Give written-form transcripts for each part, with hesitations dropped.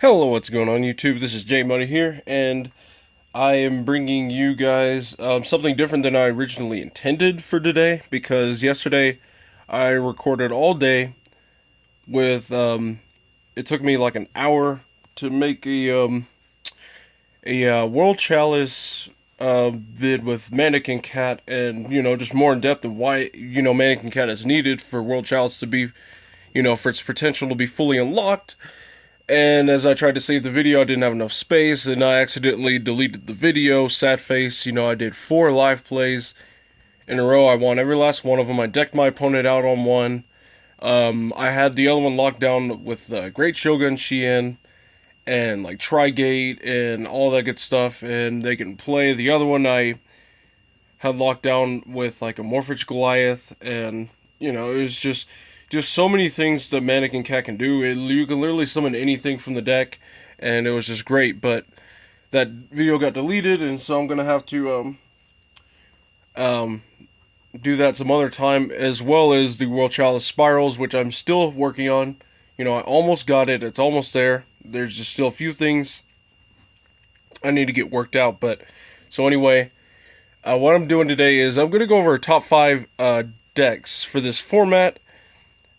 Hello, what's going on YouTube? This is J Money here, and I am bringing you guys something different than I originally intended for today. Because yesterday I recorded all day with it took me like an hour to make a World Chalice vid with Mannequin Cat, and just more in depth of why Mannequin Cat is needed for World Chalice to be for its potential to be fully unlocked. And as I tried to save the video, I didn't have enough space, and I accidentally deleted the video. Sad face. I did 4 live plays in a row. I won every last one of them. I decked my opponent out on one. I had the other one locked down with Great Shogun Shien and like Trigate and all that good stuff, and they can play. The other one I had locked down with like a Morphage Goliath, and it was just so many things that Mannequin Cat can do. You can literally summon anything from the deck, and it was just great. But that video got deleted, and so I'm gonna have to do that some other time, as well as the World Chalice Spirals, which I'm still working on. I almost got it. It's almost there. There's just still a few things I need to get worked out. But so anyway, what I'm doing today is I'm gonna go over top 5 decks for this format.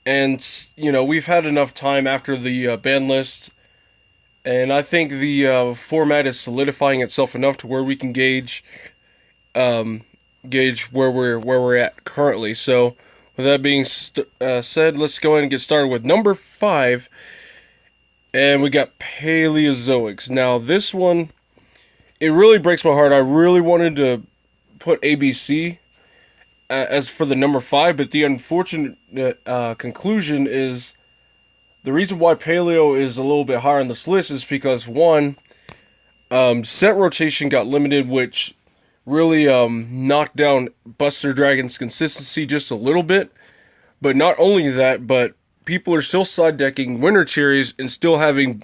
And, we've had enough time after the ban list, and I think the format is solidifying itself enough to where we can gauge where we're at currently. So, with that being said, let's go ahead and get started with number 5, and we got Paleozoics. Now, this one, it really breaks my heart. I really wanted to put ABC as for the number 5, but the unfortunate conclusion is the reason why Paleo is a little bit higher on this list is because one, set rotation got limited, which really knocked down Buster Dragon's consistency just a little bit. But not only that, but people are still side decking Winter Cherries and still having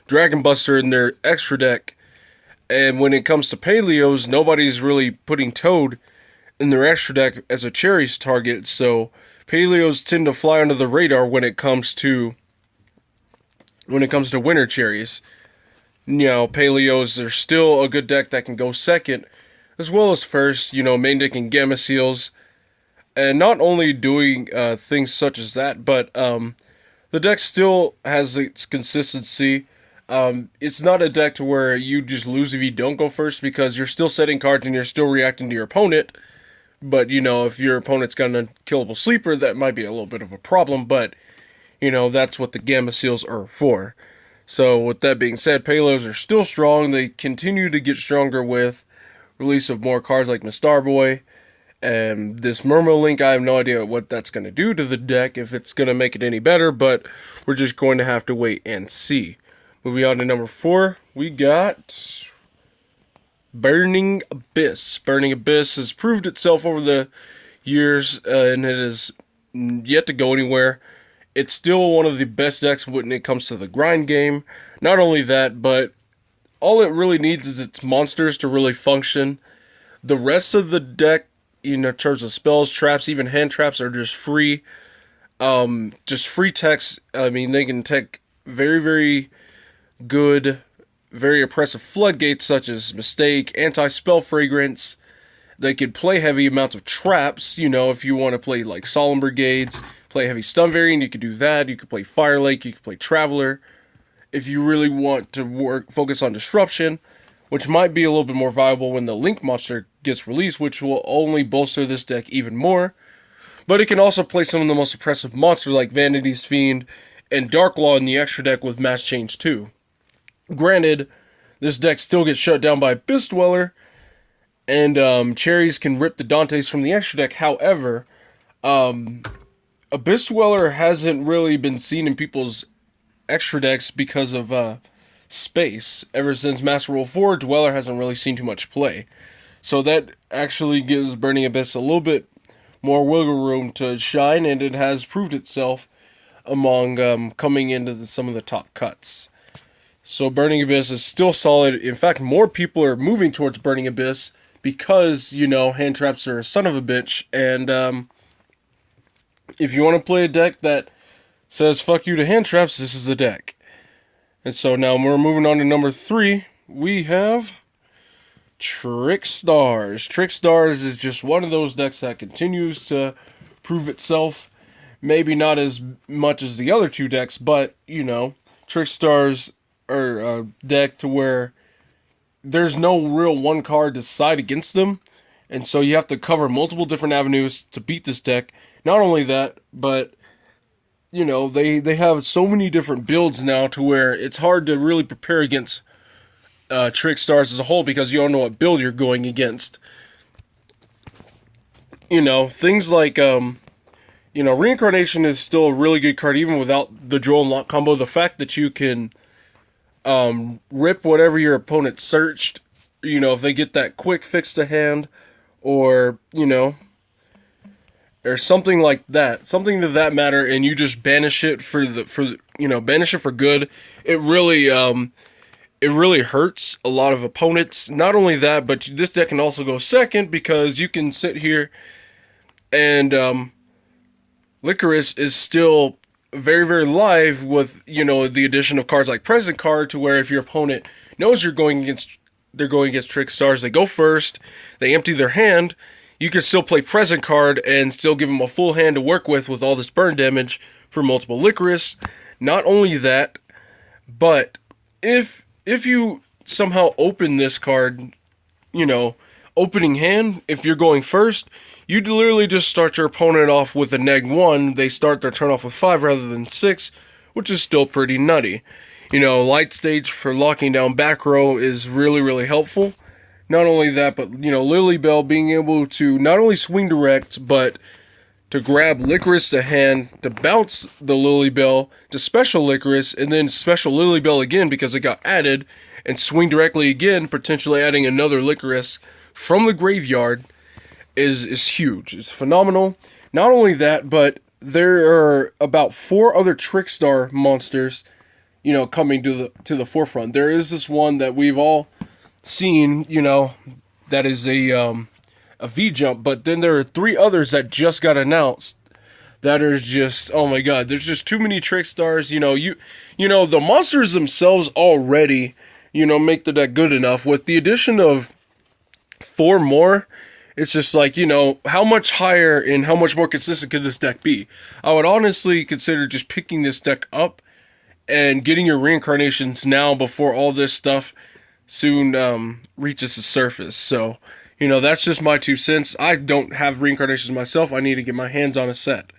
Dragon Buster in their extra deck. And when it comes to Paleos, nobody's really putting Toad in their extra deck as a Cherries target, so Paleos tend to fly under the radar when it comes to Winter Cherries. Paleos are still a good deck that can go second, as well as first, main decking Gamma Seals, and not only doing things such as that, but the deck still has its consistency. It's not a deck to where you just lose if you don't go first, because you're still setting cards and you're still reacting to your opponent. But, if your opponent's got an unkillable sleeper, that might be a little bit of a problem. But, that's what the Gamma Seals are for. So, with that being said, Paleos are still strong. They continue to get stronger with release of more cards like Mistar Boy. And this Murmur-Link, I have no idea what that's going to do to the deck, if it's going to make it any better. But we're just going to have to wait and see. Moving on to number 4, we got Burning Abyss. Burning Abyss has proved itself over the years, and it has yet to go anywhere. It's still one of the best decks when it comes to the grind game. Not only that, but all it really needs is its monsters to really function. The rest of the deck, in terms of spells, traps, even hand traps, are just free. Just free text. I mean, they can take very, very good, very oppressive floodgates such as Mistake, Anti-Spell Fragrance. They could play heavy amounts of traps, if you want to play like Solemn Brigades, play heavy stun variant, you could do that. You could play Fire Lake, you could play Traveler. If you really want to focus on Disruption, which might be a little bit more viable when the Link monster gets released, which will only bolster this deck even more. But it can also play some of the most oppressive monsters like Vanity's Fiend and Darklaw in the extra deck with Mass Change 2. Granted, this deck still gets shut down by Abyss Dweller, and Cherries can rip the Dantes from the extra deck. However, Abyss Dweller hasn't really been seen in people's extra decks because of space. Ever since Master Rule 4, Dweller hasn't really seen too much play. So that actually gives Burning Abyss a little bit more wiggle room to shine, and it has proved itself among coming into some of the top cuts. So Burning Abyss is still solid. In fact, more people are moving towards Burning Abyss because, hand traps are a son of a bitch. And if you want to play a deck that says fuck you to hand traps, this is the deck. And so now we're moving on to number 3. We have Trickstars. Trickstars is just one of those decks that continues to prove itself. Maybe not as much as the other 2 decks, but, Trickstars are a deck to where there's no real one card to side against them. And so you have to cover multiple different avenues to beat this deck. Not only that, but they have so many different builds now to where it's hard to really prepare against Trickstars as a whole because you don't know what build you're going against. Things like, Reincarnation is still a really good card even without the Droll and Lock combo. The fact that you can rip whatever your opponent searched, if they get that quick fix to hand, or, or something like that, something to that matter, and you just banish it banish it for good. It really hurts a lot of opponents. Not only that, but this deck can also go second because you can sit here and Licorice is still very, very live with, the addition of cards like Present Card to where if your opponent knows they're going against Trickstars, they go first, they empty their hand, you can still play Present Card and still give them a full hand to work with all this burn damage for multiple Licorice. Not only that, but if you somehow open this card, opening hand, if you're going first, you literally just start your opponent off with a -1. They start their turn off with 5 rather than 6, which is still pretty nutty. Light Stage for locking down back row is really, really helpful. Not only that, but, Lilybell being able to not only swing direct, but to grab Licorice to hand, to bounce the Lilybell to special Licorice, and then special Lilybell again because it got added, and swing directly again, potentially adding another Licorice from the graveyard is huge. It's phenomenal. Not only that, but there are about 4 other Trickstar monsters, coming to the forefront. There is this one that we've all seen, that is a V-Jump, but then there are 3 others that just got announced that are just, oh my god, there's just too many Trickstars. The monsters themselves already, make the deck good enough. With the addition of 4 more, it's just like, how much higher and how much more consistent could this deck be? I would honestly consider just picking this deck up and getting your reincarnations now before all this stuff soon reaches the surface. So, that's just my 2 cents. I don't have reincarnations myself. I need to get my hands on a set.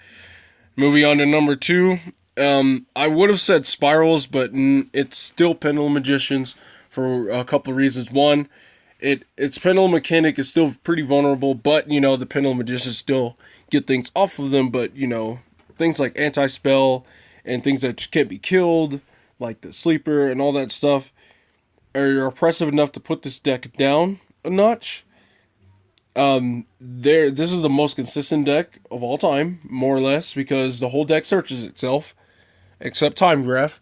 Moving on to number 2. I would have said Spirals, but it's still Pendulum Magicians for a couple of reasons. One, its Pendulum mechanic is still pretty vulnerable, but, the Pendulum Magicians still get things off of them, but, things like Anti-Spell and things that can't be killed, like the Sleeper and all that stuff, are oppressive enough to put this deck down a notch. This is the most consistent deck of all time, more or less, because the whole deck searches itself, except Time Graph.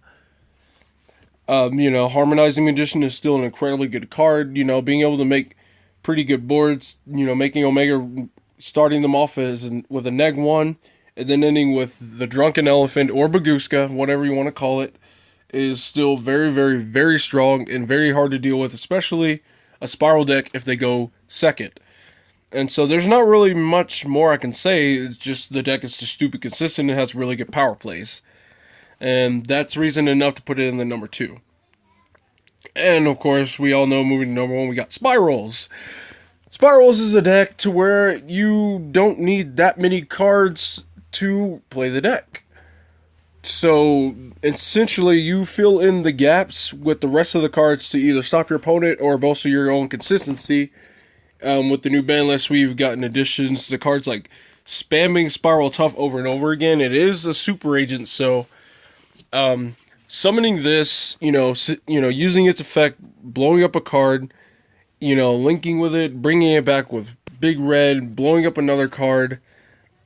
Harmonizing Magician is still an incredibly good card. Being able to make pretty good boards, making Omega, starting them off with a -1, and then ending with the Drunken Elephant or Bagooska, whatever you want to call it, is still very, very, very strong and very hard to deal with, especially a Spiral deck if they go second. And so there's not really much more I can say. It's just the deck is just stupid consistent and has really good power plays. And that's reason enough to put it in the number 2. And of course, we all know, moving to number 1, we got Spirals. Spirals is a deck to where you don't need that many cards to play the deck. So essentially, you fill in the gaps with the rest of the cards to either stop your opponent or bolster your own consistency. With the new ban list, we've gotten additions to cards like spamming Spiral Tough over and over again. It is a super agent, so summoning this, using its effect, blowing up a card, linking with it, bringing it back with Big Red, blowing up another card,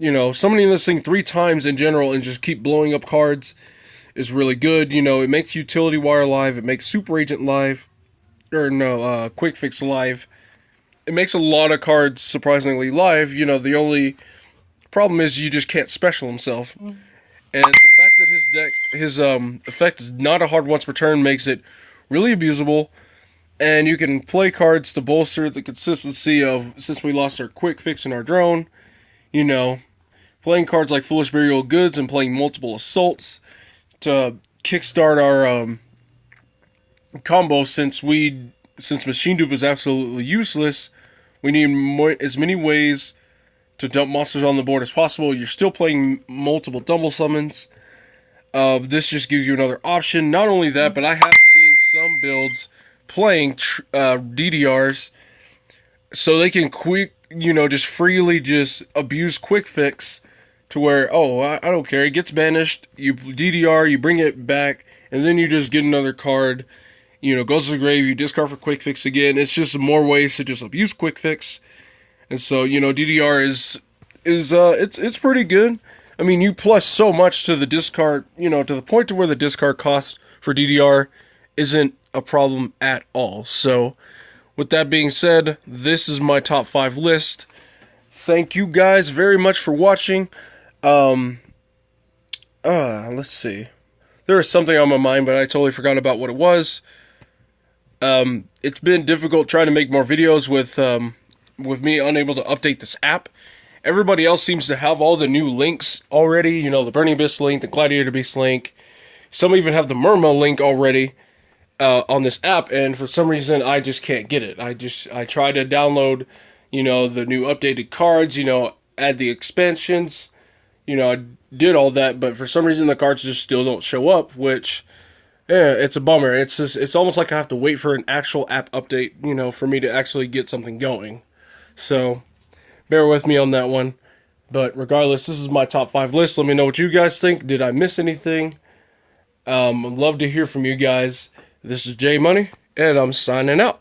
summoning this thing 3 times in general and just keep blowing up cards is really good. It makes Utility Wire live, it makes Super Agent live, Quick Fix live. It makes a lot of cards surprisingly live. The only problem is you just can't special himself. And the fact that his effect is not a hard once per turn makes it really abusable, and you can play cards to bolster the consistency of, since we lost our quick fix in our drone, you know, playing cards like Foolish Burial Goods and playing multiple assaults to kickstart our combo. Since Machine Dupe is absolutely useless, we need as many ways to dump monsters on the board as possible. You're still playing multiple double summons. This just gives you another option. Not only that, but I have seen some builds playing DDRs so they can just freely just abuse quick fix to where, oh, I don't care, it gets banished, you DDR, you bring it back, and then you just get another card, goes to the grave, you discard for quick fix again. It's just more ways to just abuse quick fix. And so, DDR is it's pretty good. I mean, you plus so much to the discard, to the point to where the discard cost for DDR isn't a problem at all. So, with that being said, this is my top 5 list. Thank you guys very much for watching. Let's see. There was something on my mind, but I totally forgot about what it was. It's been difficult trying to make more videos with me unable to update this app. Everybody else seems to have all the new links already. The Burning Abyss link, the Gladiator Beast link. Some even have the Murma link already on this app, and for some reason I just can't get it. I try to download, the new updated cards, add the expansions. I did all that, but for some reason the cards just still don't show up, which, yeah, it's a bummer. It's almost like I have to wait for an actual app update, for me to actually get something going. So, bear with me on that one. But regardless, this is my top 5 list. Let me know what you guys think. Did I miss anything? I'd love to hear from you guys. This is J Money, and I'm signing out.